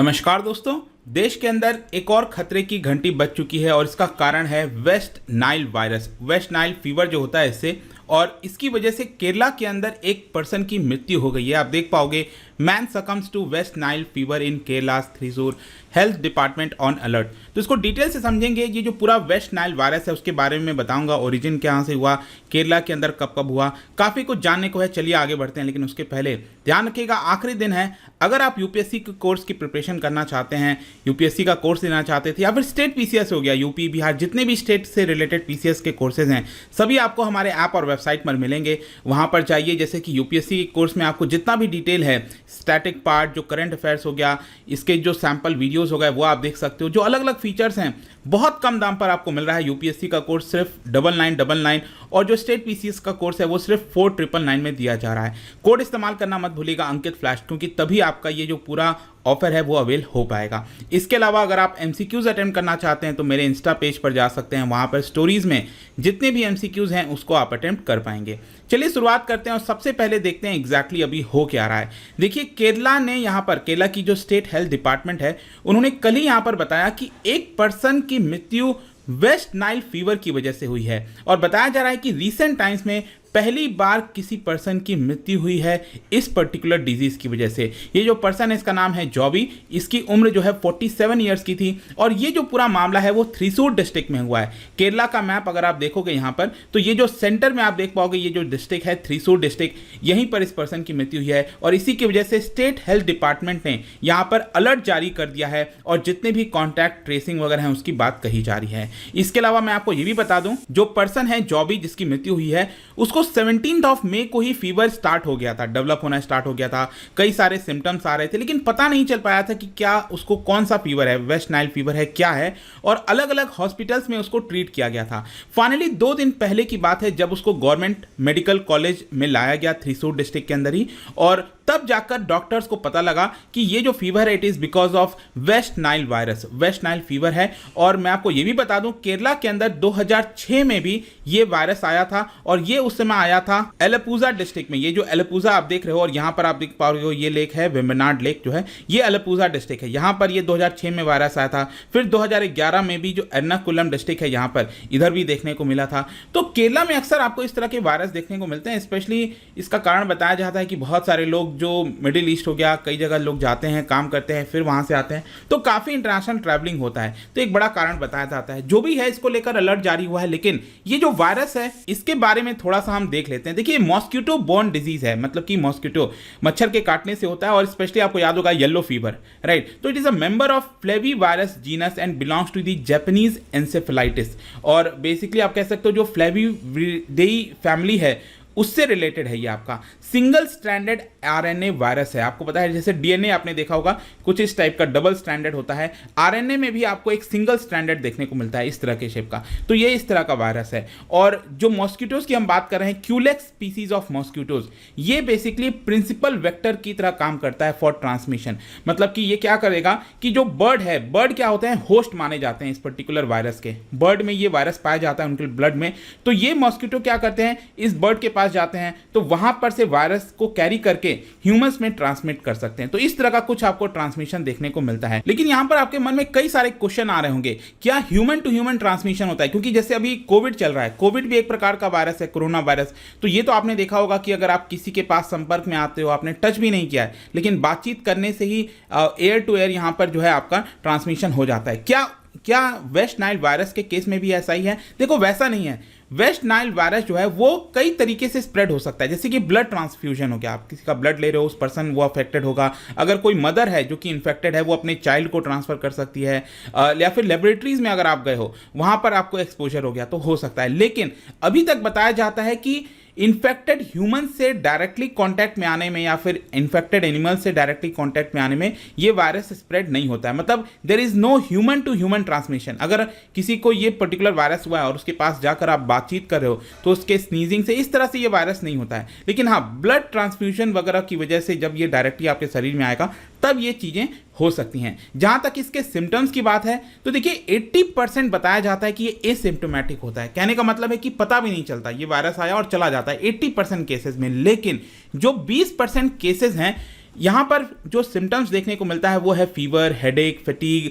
नमस्कार दोस्तों। देश के अंदर एक और खतरे की घंटी बज चुकी है और इसका कारण है West Nile virus, waste Nile fever जो होता है इससे। और इसकी वजह से केरला के अंदर एक पर्सन की मृत्यु हो गई है। आप देख पाओगे, man succumbs to West Nile fever in Kerala, Thrissur, health department on alert. तो इसको डिटेल से समझेंगे। ये जो पूरा वेस्ट नाइल वायरस है उसके बारे में बताऊंगा, ओरिजिन कहाँ से हुआ, केरला के अंदर कब कब हुआ, काफ़ी कुछ जानने को है। चलिए आगे बढ़ते हैं, लेकिन उसके पहले ध्यान रखिएगा आखिरी दिन है। अगर आप यूपीएससी के कोर्स की प्रिपरेशन करना चाहते हैं, यूपीएससी का कोर्स लेना चाहते थे, या फिर स्टेट पीसीएस हो गया, यूपी बिहार जितने भी स्टेट से रिलेटेड पीसीएस के कोर्सेज हैं सभी आपको हमारे ऐप और वेबसाइट पर मिलेंगे। वहाँ पर जाइए। जैसे कि यूपीएससी के कोर्स में आपको जितना भी डिटेल है, स्टैटिक पार्ट, जो करंट अफेयर्स हो गया, इसके जो सैम्पल वीडियोस हो गए वो आप देख सकते हो। जो अलग अलग फीचर्स हैं बहुत कम दाम पर आपको मिल रहा है। यूपीएससी का कोर्स सिर्फ 9999 और जो स्टेट पीसीएस का कोर्स है वो सिर्फ 4999 में दिया जा रहा है। कोड इस्तेमाल करना मत भूलिएगा, अंकित फ्लैश, क्योंकि तभी आपका ये जो पूरा ऑफर है वो अवेल हो पाएगा। इसके अलावा अगर आप एमसीक्यूज अटेम्प्ट करना चाहते हैं तो मेरे इंस्टा पेज पर जा सकते हैं। वहाँ पर स्टोरीज में जितने भी एमसीक्यूज हैं उसको आप अटेम्प्ट कर पाएंगे। चलिए शुरुआत करते हैं और सबसे पहले देखते हैं एग्जैक्टली अभी हो क्या रहा है। देखिए, केरला ने यहाँ पर, केरला की जो स्टेट हेल्थ डिपार्टमेंट है, उन्होंने कल ही यहाँ पर बताया कि एक पर्सन की मृत्यु वेस्ट नाइल फीवर की वजह से हुई है। और बताया जा रहा है कि रीसेंट टाइम्स में पहली बार किसी पर्सन की मृत्यु हुई है इस पर्टिकुलर डिजीज की वजह से। ये जो पर्सन है इसका नाम है जॉबी, इसकी उम्र जो है 47 ईयर्स की थी। और ये जो पूरा मामला है वो थ्रिसूर डिस्ट्रिक्ट में हुआ है। केरला का मैप अगर आप देखोगे यहाँ पर, तो ये जो सेंटर में आप देख पाओगे, ये जो डिस्ट्रिक्ट है थ्रिसूर डिस्ट्रिक्ट, यहीं पर इस पर्सन की मृत्यु हुई है। और इसी की वजह से स्टेट हेल्थ डिपार्टमेंट ने यहाँ पर अलर्ट जारी कर दिया है और जितने भी कॉन्टैक्ट ट्रेसिंग वगैरह हैं उसकी बात कही जा रही है। इसके अलावा मैं आपको ये भी बता दूं, जो पर्सन है जॉबी जिसकी मृत्यु हुई है, उसको 17 मई को ही फीवर स्टार्ट हो गया था, डेवलप होना स्टार्ट हो गया था। कई सारे सिम्टम्स आ रहे थे, लेकिन पता नहीं चल पाया था कि क्या उसको कौन सा फीवर है, वेस्ट नाइल फीवर है क्या है। और अलग अलग हॉस्पिटल्स में उसको ट्रीट किया गया था। फाइनली 2 दिन पहले की बात है जब उसको गवर्नमेंट मेडिकल कॉलेज में लाया गया थ्रिसूर डिस्ट्रिक्ट के अंदर ही, और तब जाकर डॉक्टर्स को पता लगा कि ये जो फीवर है it is because of West Nile virus, waste Nile fever है। और मैं आपको ये भी बता दूं, केरला के अंदर 2006 में भी ये वायरस आया था और ये उस समय आया था एलपुजा डिस्ट्रिक्ट में। ये जो एलपुजा आप देख रहे हो और यहाँ पर आप देख पा रहे हो, ये लेक है वेम्बनाड लेक जो है, ये एलपुजा डिस्ट्रिक्ट है। यहाँ पर ये 2006 में वायरस आया था। फिर 2011 में भी जो एर्नाकुलम डिस्ट्रिक्ट है यहाँ पर, इधर भी देखने को मिला था। तो केरला में अक्सर आपको इस तरह के वायरस देखने को मिलते हैं। स्पेशली इसका कारण बताया जाता है कि बहुत सारे लोग जो मिडिल ईस्ट हो गया, कई जगह लोग जाते हैं, काम करते हैं, फिर वहां से आते हैं, तो काफी इंटरनेशनल ट्रैवलिंग होता है। तो एक बड़ा कारण बताया जाता है। जो भी है, इसको लेकर अलर्ट जारी हुआ है। लेकिन ये जो वायरस है इसके बारे में थोड़ा सा हम देख लेते हैं। देखिए, मॉस्किटो बोर्न डिजीज है, मतलब कि मॉस्किटो, मच्छर के काटने से होता है। और स्पेशली आपको याद होगा येलो फीवर, राइट। तो it is a member of flavivirus genus and belongs to the Japanese encephalitis. और बेसिकली आप कह सकते हो जो फ्लेविडेई फैमिली है उससे रिलेटेड है। ये आपका सिंगल स्ट्रैंडेड आरएनए वायरस है। आपको पता है जैसे डीएनए आपने देखा होगा कुछ इस टाइप का डबल स्ट्रैंडेड होता है, आरएनए में भी आपको एक सिंगल स्ट्रैंडेड देखने को मिलता है इस तरह के शेप का। तो ये इस तरह का वायरस है। और जो मॉस्किटोज की हम बात कर रहे हैं, क्यूलेक्स स्पीसीज ऑफ मॉस्किटोज, ये बेसिकली प्रिंसिपल वेक्टर की तरह काम करता है फॉर ट्रांसमिशन। मतलब कि ये क्या करेगा कि जो बर्ड है, बर्ड क्या होते हैं, होस्ट माने जाते हैं इस पर्टिकुलर वायरस के। बर्ड में ये वायरस पाया जाता है उनके ब्लड में। तो ये मॉस्किटो क्या करते हैं, इस बर्ड के पास जाते हैं तो वहां पर से वायरस को कैरी करके ह्यूमंस में ट्रांसमिट कर सकते हैं। तो इस तरह का कुछ आपको ट्रांसमिशन देखने को मिलता है। लेकिन यहां पर आपके मन में कई सारे क्वेश्चन आ रहे होंगे, क्या ह्यूमन टू ह्यूमन ट्रांसमिशन होता है? क्योंकि जैसे अभी कोविड चल रहा है, कोविड भी एक प्रकार का वायरस है, कोरोना वायरस। तो ये तो आपने देखा होगा कि अगर आप किसी के पास संपर्क में आते हो, आपने टच भी नहीं किया है, लेकिन बातचीत करने से ही एयर टू एयर यहां पर जो है आपका ट्रांसमिशन हो जाता है। क्या वेस्ट नाइल वायरस के केस में भी ऐसा ही है? देखो, वैसा नहीं है। वेस्ट नाइल वायरस जो है वो कई तरीके से स्प्रेड हो सकता है। जैसे कि ब्लड ट्रांसफ्यूजन हो गया, आप किसी का ब्लड ले रहे हो, उस पर्सन वो अफेक्टेड होगा। अगर कोई मदर है जो कि इन्फेक्टेड है, वो अपने चाइल्ड को ट्रांसफर कर सकती है। या फिर लेबोरेटरीज में अगर आप गए हो, वहां पर आपको एक्सपोजर हो गया तो हो सकता है। लेकिन अभी तक बताया जाता है कि इन्फेक्टेड ह्यूमन से डायरेक्टली कांटेक्ट में आने में या फिर इन्फेक्टेड एनिमल से डायरेक्टली कांटेक्ट में आने में ये वायरस स्प्रेड नहीं होता है। मतलब there is no human to human transmission. अगर किसी को ये पर्टिकुलर वायरस हुआ है और उसके पास जाकर आप बातचीत कर रहे हो तो उसके स्नीजिंग से इस तरह से ये वायरस नहीं होता है। लेकिन हाँ, ब्लड ट्रांसफ्यूजन वगैरह की वजह से जब ये डायरेक्टली आपके शरीर में आएगा तब ये चीजें हो सकती हैं। जहां तक इसके सिम्टम्स की बात है तो देखिए 80% बताया जाता है कि ये एसिम्प्टोमेटिक होता है। कहने का मतलब है कि पता भी नहीं चलता, ये वायरस आया और चला जाता है 80% केसेस में। लेकिन जो 20% केसेस हैं यहाँ पर जो सिम्टम्स देखने को मिलता है वो है फीवर, हेडेक, फटीग,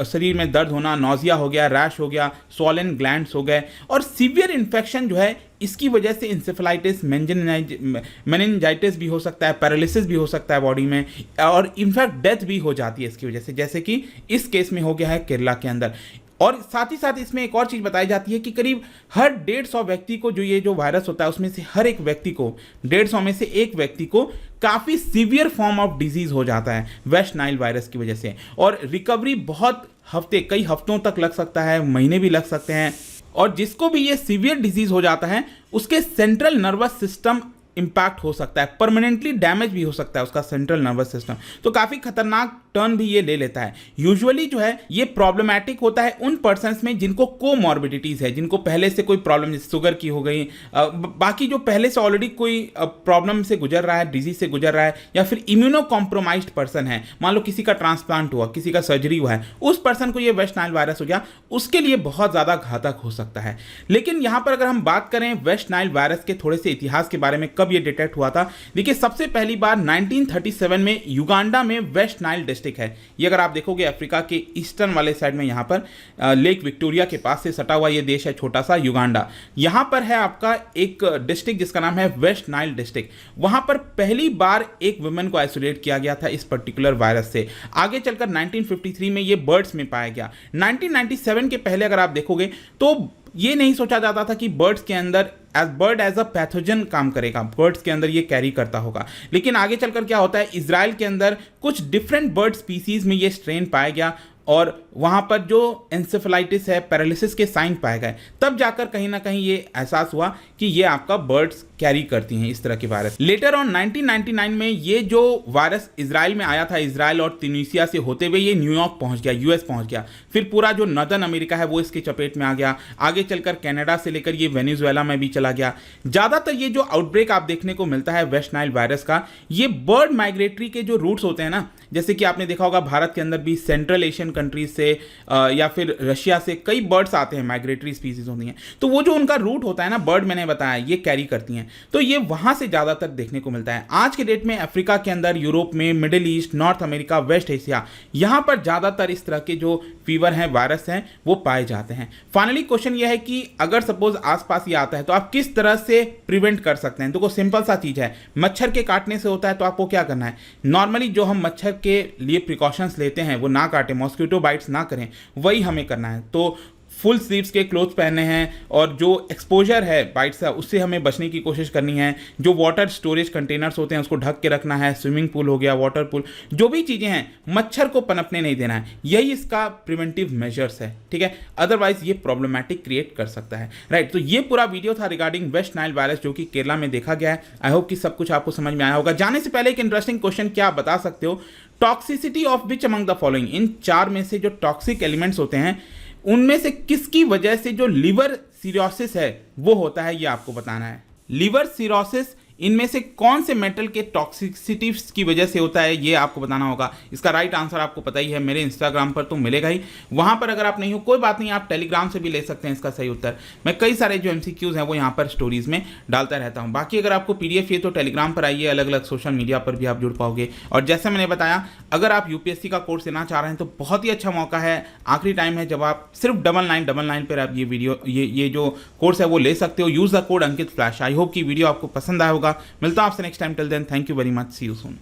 शरीर में दर्द होना, नौजिया हो गया, रैश हो गया, स्वॉलन ग्लैंड्स हो गए, और सीवियर इन्फेक्शन जो है इसकी वजह से इंसेफेलाइटिस, मेनिंजाइटिस भी हो सकता है, पैरालिसिस भी हो सकता है बॉडी में, और इनफैक्ट डेथ भी हो जाती है इसकी वजह से, जैसे कि इस केस में हो गया है केरला के अंदर। और साथ ही साथ इसमें एक और चीज़ बताई जाती है कि करीब हर 150 व्यक्ति को जो ये जो वायरस होता है उसमें से हर एक व्यक्ति को, 150 में से एक व्यक्ति को काफ़ी सीवियर फॉर्म ऑफ डिजीज़ हो जाता है वेस्ट नाइल वायरस की वजह से, और रिकवरी बहुत कई हफ्तों तक लग सकता है, महीने भी लग सकते हैं। और जिसको भी ये सीवियर डिजीज़ हो जाता है उसके सेंट्रल नर्वस सिस्टम इम्पैक्ट हो सकता है, परमानेंटली डैमेज भी हो सकता है उसका सेंट्रल नर्वस सिस्टम, तो काफ़ी खतरनाक टर्न भी ये ले लेता है। यूजुअली जो है ये प्रॉब्लमैटिक होता है उन पर्सन्स में जिनको कोमॉर्बिडिटीज़ है, जिनको पहले से कोई प्रॉब्लम, जैसे शुगर की हो गई, बाकी जो पहले से ऑलरेडी कोई प्रॉब्लम से गुजर रहा है, डिजीज से गुजर रहा है, या फिर इम्यूनो कॉम्प्रोमाइज्ड पर्सन है, मान लो किसी का ट्रांसप्लांट हुआ, किसी का सर्जरी हुआ है, उस पर्सन को ये वेस्ट नाइल वायरस हो गया, उसके लिए बहुत ज़्यादा घातक हो सकता है। लेकिन यहाँ पर अगर हम बात करें वेस्ट नाइल वायरस के थोड़े से इतिहास के बारे में, कब ये डिटेक्ट हुआ था, देखिए सबसे पहली बार 1937 में युगांडा में वेस्ट नाइल डिस्ट्रिक्ट है। ये अगर आप देखोगे अफ्रीका के ईस्टर्न वाले साइड में, यहाँ पर लेक विक्टोरिया के पास से सटा हुआ ये देश है छोटा सा युगांडा, यहाँ पर है आपका एक डिस्ट्रिक्ट जिसका नाम है वेस्ट नाइल डिस्ट्रिक्ट। वहां पर पहली बार एक वुमेन को आइसोलेट किया गया था इस पर्टिकुलर वायरस से। आगे चलकर 1953 में ये बर्ड्स में पाया गया। 1997 के पहले अगर आप देखोगे तो ये नहीं सोचा जाता था कि बर्ड्स के अंदर बर्ड एज अ पैथोजन काम करेगा, बर्ड्स के अंदर ये कैरी करता होगा। लेकिन आगे चलकर क्या होता है, इजराइल के अंदर कुछ डिफरेंट बर्ड स्पीसीज में ये स्ट्रेन पाया गया और वहाँ पर जो एंसेफेलाइटिस है, पैरालिसिस के साइन पाए गए, तब जाकर कहीं ना कहीं ये एहसास हुआ कि ये आपका बर्ड्स कैरी करती हैं इस तरह के वायरस। लेटर ऑन 1999 में ये जो वायरस इजराइल में आया था, इजराइल और ट्यूनीशिया से होते हुए ये न्यूयॉर्क पहुंच गया, यूएस पहुंच गया, फिर पूरा जो नॉर्दर्न अमेरिका है वो इसके चपेट में आ गया, आगे चलकर कनाडा से लेकर ये वेनेजुएला में भी चला गया। ज़्यादातर ये जो आउटब्रेक आप देखने को मिलता है वेस्ट नाइल वायरस का, ये बर्ड माइग्रेटरी के जो रूट्स होते हैं ना, जैसे कि आपने देखा होगा भारत के अंदर भी सेंट्रल एशियन कंट्रीज से या फिर रशिया से कई बर्ड्स आते हैं, माइग्रेटरी स्पीसीज होती हैं, तो वो जो उनका रूट होता है ना, बर्ड मैंने बताया ये कैरी करती हैं, तो ये वहां से ज्यादातर देखने को मिलता है। आज के डेट में अफ्रीका के अंदर, यूरोप में, Middle East, North America, West Asia, यहां पर ज्यादातर इस तरह के जो फीवर हैं, वायरस हैं, वो पाए जाते हैं। फाइनली क्वेश्चन ये है कि अगर सपोज आसपास ये आता है तो आप किस तरह से प्रिवेंट कर सकते हैं। तो कोई सिंपल सा चीज है, मच्छर के काटने से होता है तो आपको क्या करना है, नॉर्मली जो हम मच्छर के लिए प्रिकॉशंस लेते हैं वो ना काटें, मॉस्किटो बाइट्स ना करें, वही हमें करना है। तो फुल स्लीव्स के क्लोथ्स पहनने हैं, और जो एक्सपोजर है बाइट से उससे हमें बचने की कोशिश करनी है। जो वाटर स्टोरेज कंटेनर्स होते हैं उसको ढक के रखना है, स्विमिंग पूल हो गया, वाटर पूल, जो भी चीज़ें हैं, मच्छर को पनपने नहीं देना है, यही इसका प्रिवेंटिव मेजर्स है, ठीक है। अदरवाइज ये प्रॉब्लमैटिक क्रिएट कर सकता है, राइट। तो ये पूरा वीडियो था रिगार्डिंग वेस्ट नाइल वायरस जो कि केरला में देखा गया है। आई होप कि सब कुछ आपको समझ में आया होगा। जाने से पहले एक इंटरेस्टिंग क्वेश्चन, क्या आप बता सकते हो toxicity of which among the following, इन चार में से जो टॉक्सिक एलिमेंट्स होते हैं उनमें से किसकी वजह से जो लिवर सिरोसिस है वो होता है, ये आपको बताना है। लिवर सिरोसिस इनमें से कौन से मेटल के टॉक्सिसिटी की वजह से होता है, ये आपको बताना होगा। इसका राइट आंसर आपको पता ही है, मेरे इंस्टाग्राम पर तो मिलेगा ही, वहां पर अगर आप नहीं हो कोई बात नहीं, आप टेलीग्राम से भी ले सकते हैं इसका सही उत्तर। मैं कई सारे जो MCQs हैं वो यहाँ पर स्टोरीज में डालता रहता हूँ। बाकी अगर आपको PDF चाहिए तो टेलीग्राम पर आइए, अलग अलग सोशल मीडिया पर भी आप जुड़ पाओगे। और जैसे मैंने बताया, अगर आप UPSC का कोर्स लेना चाह रहे हैं तो बहुत ही अच्छा मौका है, आखिरी टाइम है जब आप सिर्फ 9999 पर आप ये वीडियो ये जो कोर्स है वो ले सकते हो। Use the code Ankit flash. I hope कि वीडियो आपको पसंद आया होगा। मिलता हूं आपसे next time. Till then, thank you very much, see you soon.